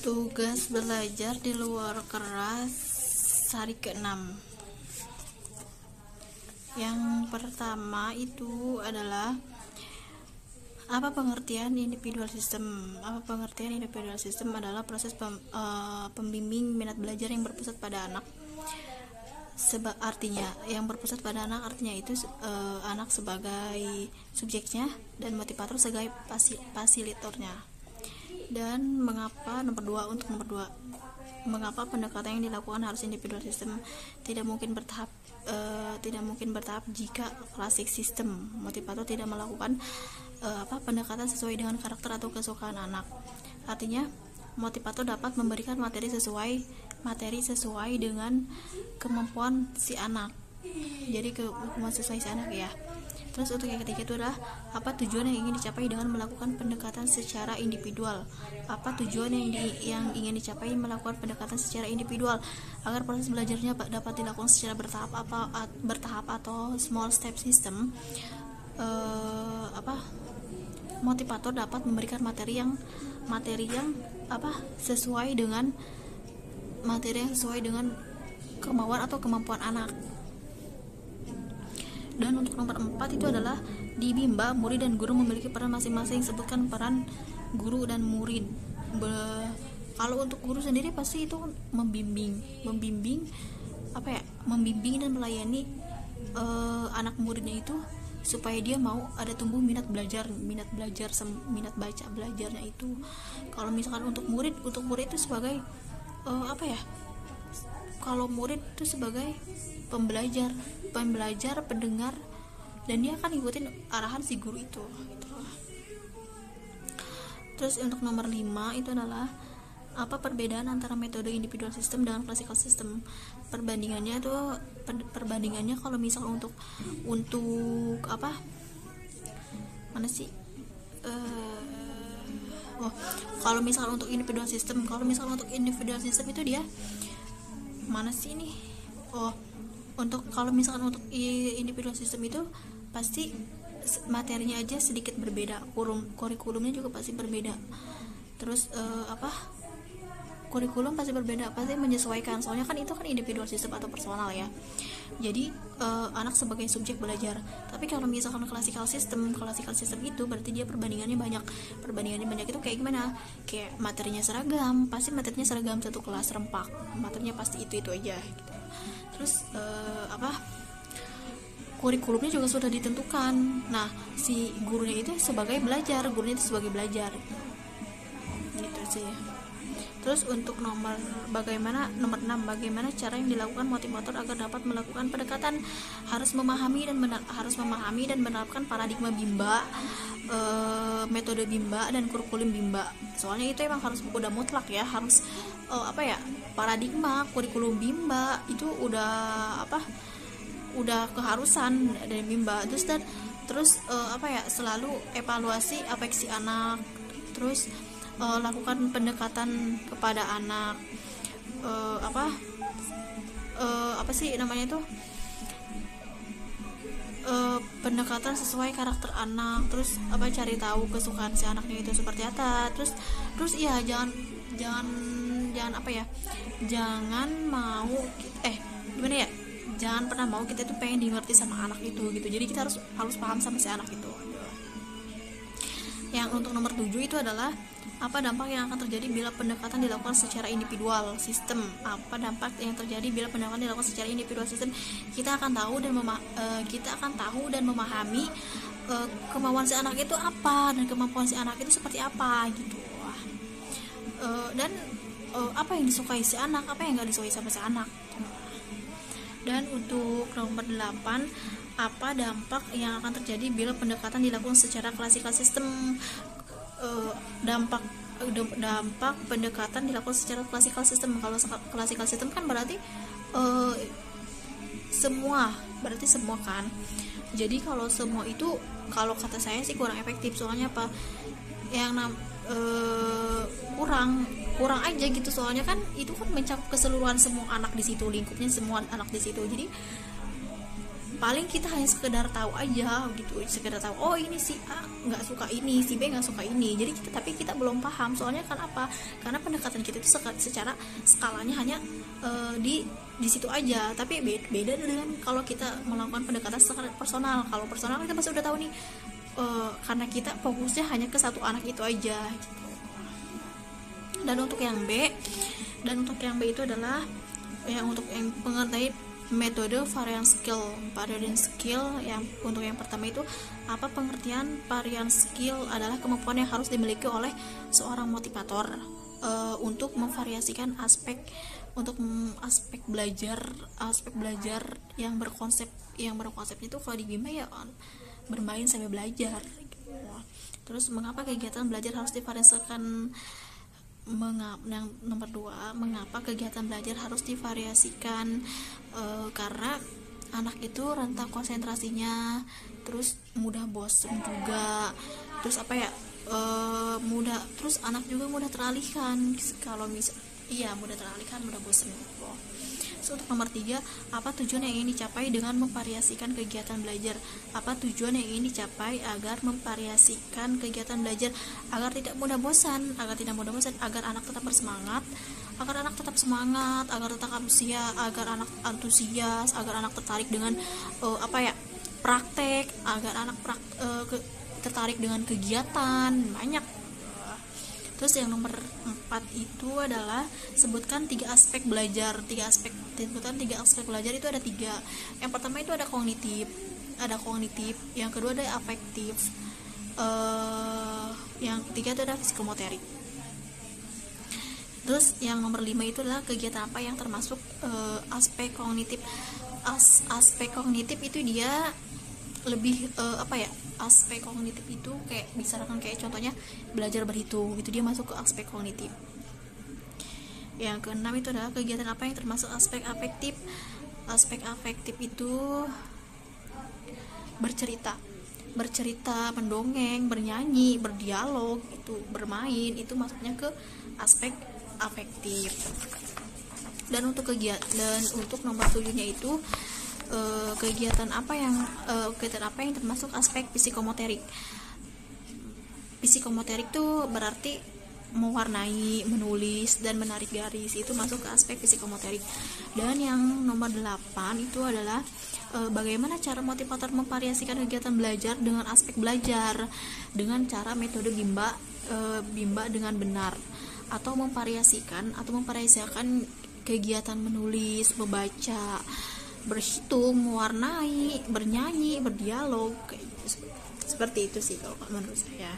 Tugas belajar di luar kelas hari ke-6. Yang pertama itu adalah apa pengertian individual system. Apa pengertian individual system adalah proses pembimbing minat belajar yang berpusat pada anak. Artinya yang berpusat pada anak artinya itu anak sebagai subjeknya dan motivator sebagai fasilitatornya. Dan mengapa nomor 2, mengapa pendekatan yang dilakukan harus individual system, tidak mungkin bertahap jika klasik sistem motivator tidak melakukan pendekatan sesuai dengan karakter atau kesukaan anak. Artinya motivator dapat memberikan materi sesuai dengan kemampuan si anak, jadi kemampuan sesuai si anak ya. Terus untuk yang ketiga itu adalah apa tujuan yang ingin dicapai dengan melakukan pendekatan secara individual. Apa tujuan yang ingin dicapai melakukan pendekatan secara individual? Agar proses belajarnya dapat dilakukan secara bertahap atau small step system. Motivator dapat memberikan materi yang sesuai dengan kemauan atau kemampuan anak. Dan untuk nomor 4 itu adalah di Bimba, murid dan guru memiliki peran masing-masing. Sebutkan peran guru dan murid. Kalau untuk guru sendiri pasti itu membimbing dan melayani anak muridnya itu supaya dia mau ada tumbuh minat baca belajarnya itu. Kalau misalkan untuk murid itu sebagai kalau murid itu sebagai pembelajar, pendengar, dan dia akan ngikutin arahan si guru itu gitu. Terus untuk nomor 5 itu adalah apa perbedaan antara metode individual system dengan classical system. Perbandingannya kalau misal untuk kalau misal untuk individual system itu dia mana sih ini? Kalau misalkan untuk individual system itu pasti materinya aja sedikit berbeda, kurikulumnya juga pasti berbeda. Terus kurikulum pasti berbeda, pasti menyesuaikan. Soalnya kan itu kan individual system atau personal ya. Jadi anak sebagai subjek belajar. Tapi kalau misalkan classical system itu berarti dia perbandingannya banyak. Perbandingannya banyak itu kayak gimana? Kayak materinya seragam, pasti materinya seragam satu kelas rempak. Materinya pasti itu aja gitu. Terus kurikulumnya juga sudah ditentukan. Nah, si gurunya itu sebagai belajar gitu sih. Terus untuk nomor 6, bagaimana cara yang dilakukan motivator agar dapat melakukan pendekatan? Harus memahami dan menerapkan paradigma Bimba, metode Bimba dan kurikulum Bimba. Soalnya itu emang harus udah mutlak ya, harus paradigma kurikulum Bimba itu udah keharusan dari Bimba. Terus selalu evaluasi afeksi anak. Terus lakukan pendekatan kepada anak, pendekatan sesuai karakter anak. Terus cari tahu kesukaan si anaknya itu seperti apa. Terus ya jangan pernah mau kita itu pengen dimengerti sama anak itu gitu. Jadi kita harus paham sama si anak itu. Yang untuk nomor 7 itu adalah apa dampak yang akan terjadi bila pendekatan dilakukan secara individual sistem. Apa dampak yang terjadi bila pendekatan dilakukan secara individual sistem? Kita akan tahu dan memahami kemauan si anak itu apa dan kemampuan si anak itu seperti apa gitu. Dan apa yang disukai si anak, apa yang nggak disukai sama si anak. Dan untuk nomor 8, apa dampak yang akan terjadi bila pendekatan dilakukan secara classical system? Dampak pendekatan dilakukan secara classical system. Kalau classical system kan berarti semua kan. Jadi kalau semua itu, kalau kata saya sih kurang efektif. Soalnya apa? Kurang aja gitu. Soalnya kan itu kan mencakup keseluruhan semua anak di situ, lingkupnya semua anak di situ. Jadi paling kita hanya sekedar tahu aja gitu, sekedar tahu oh ini si A nggak suka ini, si B nggak suka ini, jadi tapi kita belum paham. Soalnya kan apa, karena pendekatan kita itu secara skalanya hanya di situ aja. Tapi beda dengan kalau kita melakukan pendekatan secara personal. Kalau personal kita pasti udah tahu nih, karena kita fokusnya hanya ke satu anak itu aja gitu. Dan untuk yang B itu adalah untuk yang pengertian metode variance skill. Yang untuk yang pertama itu apa pengertian variance skill adalah kemampuan yang harus dimiliki oleh seorang motivator untuk memvariasikan aspek belajar yang berkonsep itu kalau di Bima ya bermain sampai belajar gitu. Terus mengapa kegiatan belajar harus divariasikan? Yang nomor 2, mengapa kegiatan belajar harus divariasikan? Karena anak itu rentang konsentrasinya, terus mudah bosan juga, terus terus anak juga mudah teralihkan kalau mudah bosan gitu. So, untuk nomor 3, apa tujuan yang ingin dicapai dengan memvariasikan kegiatan belajar? Apa tujuan yang ingin dicapai agar memvariasikan kegiatan belajar agar tidak mudah bosan, agar anak tetap bersemangat, agar anak antusias, agar anak tertarik dengan praktek, agar anak tertarik dengan kegiatan banyak. Terus yang nomor 4 itu adalah sebutkan 3 aspek belajar. 3 aspek belajar itu ada 3. Yang pertama itu ada kognitif, yang kedua ada afektif, yang ketiga itu ada psikomotorik. Terus yang nomor 5 itu adalah kegiatan apa yang termasuk aspek kognitif. Aspek kognitif itu dia lebih aspek kognitif itu kayak misalkan kayak contohnya belajar berhitung, itu dia masuk ke aspek kognitif. Yang keenam itu adalah kegiatan apa yang termasuk aspek afektif. Aspek afektif itu bercerita, mendongeng, bernyanyi, berdialog, itu bermain, itu masuknya ke aspek afektif. Dan untuk nomor 7-nya itu kegiatan apa yang termasuk aspek psikomotorik. Psikomotorik itu berarti mewarnai, menulis, dan menarik garis, itu masuk ke aspek psikomotorik. Dan yang nomor 8 itu adalah bagaimana cara motivator memvariasikan kegiatan belajar dengan aspek belajar dengan cara metode Bimba dengan benar, atau memvariasikan kegiatan menulis, membaca, berhitung, mewarnai, bernyanyi, berdialog, kayak gitu. Seperti itu sih kalau menurut saya.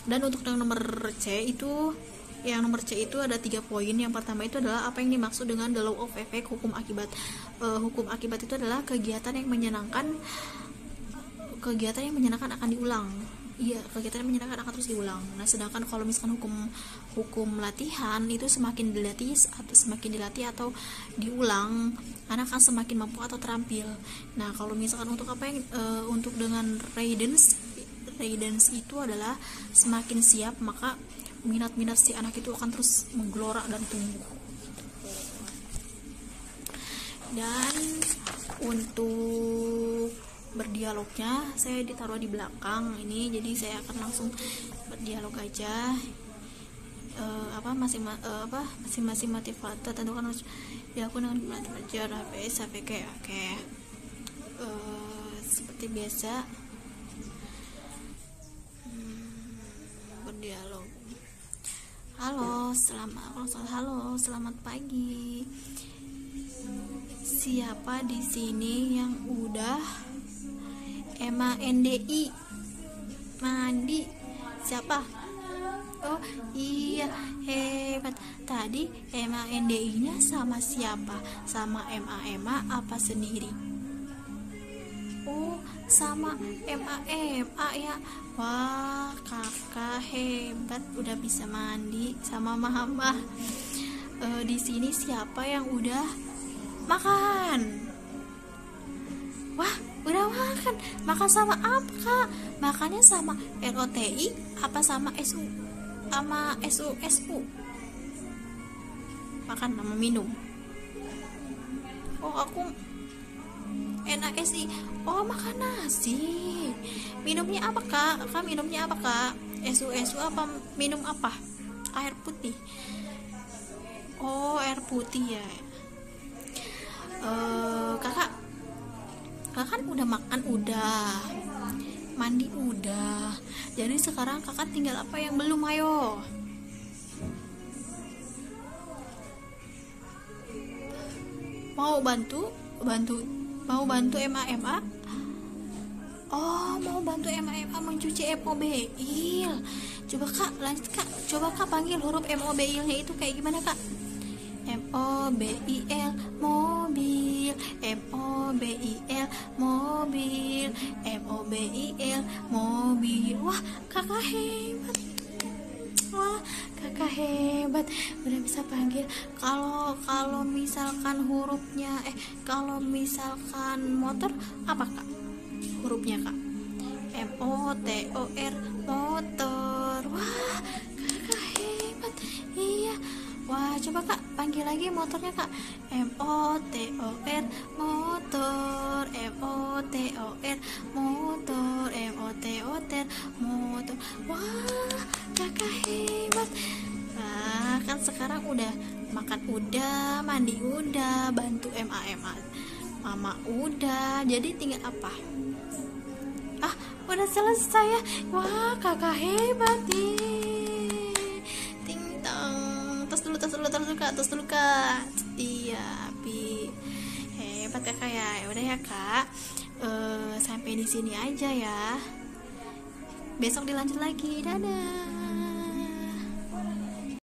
Dan untuk yang nomor C itu ada 3 poin. Yang pertama itu adalah apa yang dimaksud dengan the law of effect, hukum akibat. Hukum akibat itu adalah kegiatan yang menyenangkan akan diulang. Iya, kegiatan yang menyenangkan akan terus diulang. Nah, sedangkan kalau misalkan hukum latihan itu semakin dilatih atau diulang, anak akan semakin mampu atau terampil. Nah, kalau misalkan untuk dengan Raidens itu adalah semakin siap, maka minat si anak itu akan terus menggelora dan tumbuh. Dan untuk berdialognya saya ditaruh di belakang ini, jadi saya akan langsung berdialog aja. Masing-masing motivator tentukan harus dilakukan dengan belajar HPS HPK. Oke. Seperti biasa berdialog. Halo, selamat pagi. Siapa di sini yang udah MANDI mandi? Siapa? Oh iya, hebat. Tadi MANDI nya sama siapa? Sama MA apa sendiri? Oh, sama MA ya. Wah, kakak hebat, udah bisa mandi sama mama. Di sini siapa yang udah makan? Wah, udah makan sama apa, Kak? Makannya sama ROTI apa sama SU makan sama minum? Oh, aku NASI. Oh, makan nasi. Minumnya apa kak? Kak minumnya apa kak? SU apa? Minum apa? Air putih. Oh, air putih ya. Kakak kan udah makan, udah mandi, udah. Jadi sekarang kakak tinggal apa yang belum? Ayo. Mau bantu mau bantu MA. Oh, mau bantu MA mencuci MOBIL. Coba kak lanjut kak, coba kak panggil huruf MOBIL-nya itu kayak gimana kak? MOBIL mobil, MOBIL mobil, MOBIL mobil. Wah, kakak hebat. Wah, kakak hebat, udah bisa panggil. Kalau misalkan hurufnya kalau misalkan motor apa kak? Hurufnya kak? MOTOR motor. Wah, kakak hebat. Iya. Wah, coba kak panggil lagi motornya kak. MOTOR motor, MOTOR motor, MOTOR motor. Wah, kakak hebat. Nah, kan sekarang udah makan, udah mandi, udah bantu mama udah, jadi tinggal apa? Udah selesai ya. Wah, kakak hebat nih. Ting tong. Tos dulu kak. Iya, hebat kakak ya. Udah ya kak, sampai di sini aja ya. Besok dilanjut lagi. Dadah.